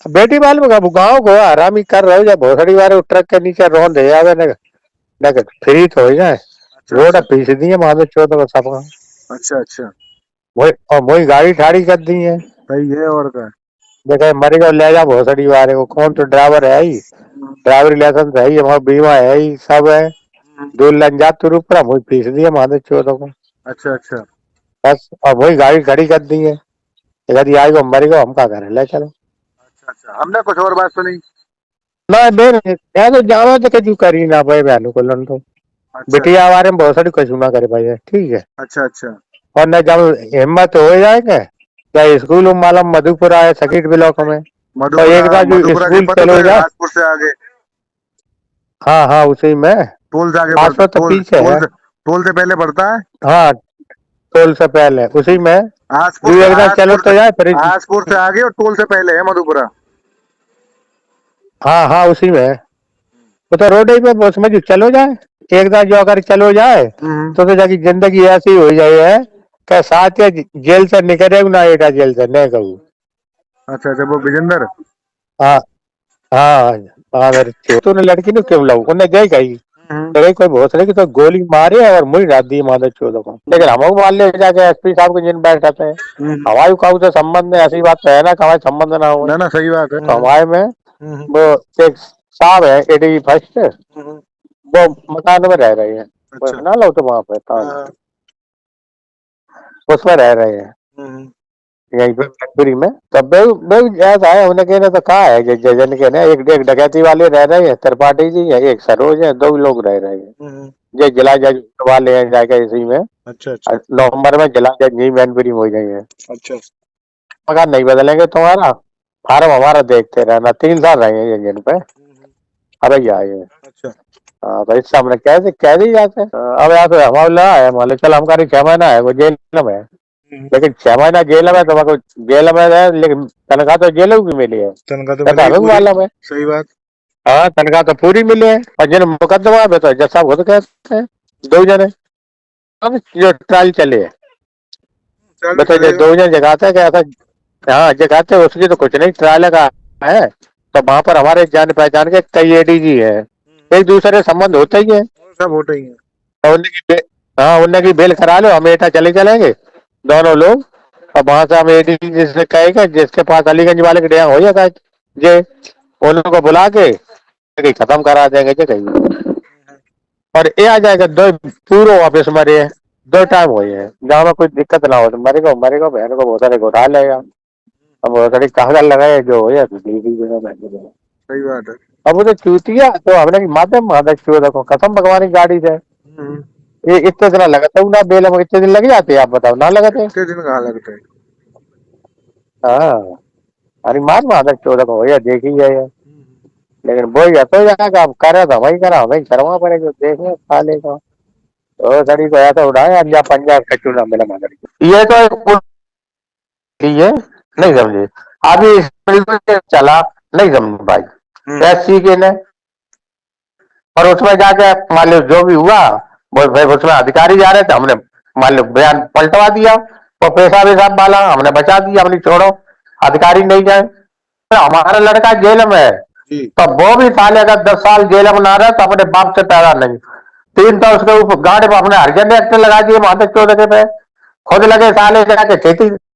बेटी मालूम है गाँव को आरामी कर रहे हो या भोसड़ी वाले ट्रक के नीचे रोन दे जावे न फ्री तो हो जाए। अच्छा रोड अच्छा पीस दी है माधो चौथ का सब। अच्छा अच्छा। वही और वही गाड़ी ठाड़ी कर दी है। सही है और क्या। देखे मरी को ले जा भोसड़ी वाले को कौन तो ड्राइवर है ही। हम्म, ड्राइवरी लाइसेंस है ही हमारा बीमा है ही सब है। हम्म, 2 लाख जा तू रुपया वही पीस दी है माधो चौथ को। अच्छा अच्छा बस और वही गाड़ी खड़ी कर दी है। यदि आई को मरी को हम क्या करें ले चलो। अच्छा अच्छा। हमने कुछ और बात सुनी। ना बेर मैं तो जावा तो कजू करी ना भाई बहनों को लन तो अच्छा बिटिया बारे में बहुत सारी कजू ना करे भाई ठीक है। अच्छा अच्छा। और न जब हिम्मत हो जाएगा या स्कूल मालूम मधुपुरा है सर्किट ब्लॉक में और मधुपुरा। एक बार जो मधुपुरा के स्कूल पता तो चलो है, जाए। घासपुर से आगे। हाँ हाँ उसी में टोल से आगे बढ़ता, पासपोर्ट तो टोल पीछे टोल है। से, टोल से पहले बढ़ता है। हाँ टोल से पहले उसी में घासपुर जो से, एक बार चलो घासपुर से, तो जाए फिर। घासपुर से आगे और टोल से पहले है मधुपुरा। हाँ हाँ उसी में वो तो रोड ही पे उसमें जो चलो जाए एक बार जो अगर चलो जाए हम्म। तो जाकी जिंदगी ऐसी हो जाए है कि साथ या जेल से निकले ना एटा जेल से नहीं कहूँ। अच्छा अच्छा, वो विजेंदर। हाँ हाँ हाँ मेरे तूने लड़की ने क्यों लाऊ उन्हें गई कही हम्म तो कोई बहुत रहे कि तो गोली मारे और मुझे रात दी माधव चौदह को लेकिन हम मान ले जाके एसपी साहब के जिन बैठते हैं। हम्म। हमारे काऊ से संबंध में ऐसी बात तो है ना कि हमारे संबंध ना हो। ना ना, सही बात है। तो हमारे में हम्म वो एक साहब है एडी फर्स्ट हम्म। वो मकान में रह रहे हैं। वो अच्छा। ना लो तो वहां पे ताज हाँ। उसमें रह रहे हैं हम्म। यहीं पे फैक्ट्री में। तो बेऊ बेऊ ऐसा है उन्हें कहने तो कहा है कि जजन के ना एक एक डकैती वाले रह रहे हैं त्रिपाठी जी है एक सरोज है 2 लोग रह रहे हैं। हम्म। ये जिला जज वाले हैं जाके इसी में अच्छा अच्छा नवंबर में जिला जज नहीं मैनपुरी हो जाएंगे। अच्छा मगर नहीं बदलेंगे तुम्हारा फार्म हमारा देखते रहना 3 साल रहेंगे इंजन पे। अरे यार ये अच्छा। हाँ तो इससे हमने कह दी जाते हैं। अब यहाँ पे हमारे लगा है मान लो चल हमारी 6 महीना है वो जेल में है। लेकिन 6 महीना जेल में तो जेल में है लेकिन तनख्वाह तो जेल की मिली है। तनख्वाह तो तो मिलेगी हमें पूरी। मालूम है। सही बात। हाँ तनख्वाह तो पूरी मिली है और जिन मुकदमा में तो जज साहब खुद कहते हैं 2 जने अब जो ट्रायल चले है चल भी बताइए चलेगा। 2 जन जगाते हैं कि ऐसा। हाँ जगाते हैं उसकी तो कुछ नहीं ट्रायल का है। तो वहां पर हमारे जान पहचान के कई एडीजी है एक दूसरे संबंध होते ही है। और सब होता ही है। और हाँ उन्हें की बेल करा लो हम एटा चले चलेंगे दोनों लोग। अब वहां से हम एडीजी जिससे कहेगा जिसके पास अलीगंज वाले के डेरा हो जाता है जे उन लोगों को बुला के कहीं खत्म करा देंगे जे कहीं। और ये आ जाएगा 2 पूरे ऑफिस में रहे 2 टाइम हुए हैं जहाँ में कोई दिक्कत ना हो तो मरेगा बहन को बहुत सारे घोटा लेगा। अब बहुत सारी कागज लगाए जो हो या तो दीदी जो है बहन को। सही बात है। अब वो तो चूतिया तो हमने माध्यम माधव चो देखो कसम भगवान की गाड़ी से हम्म। ये इतने दिन लगता हूँ ना बेल में इतने दिन लग जाते आप बताओ ना लगते। इतने दिन कहाँ लगते हैं। हाँ अरे मार माधव चो देखो हो या देखी जाए हम्म। लेकिन वो ही तो जाएगा अब करे तो वही करा वही करवा पड़ेगा देखे साले को। तो सड़ी को ऐसा उड़ाया अंजा पंजाब का चूना मिला माधव ये तो एक ये नहीं समझे अभी इस बिल्कुल चला नहीं समझ भाई ऐसी के ने और उसमें जाके मान लो जो भी हुआ वो भाई उसमें अधिकारी जा रहे थे हमने मान लो बयान पलटवा दिया और पैसा वैसा वाला हमने बचा दिया अपनी छोड़ो अधिकारी नहीं जाए। तो हमारा लड़का जेल में है जी। तो वो भी साले अगर 10 साल जेल में ना रहे तो अपने बाप से पैदा नहीं 3 तो उसके ऊपर गाड़ी में अपने हरिजन एक्ट लगा दिए माधव चौधरी पे खुद लगे साले जाके खेती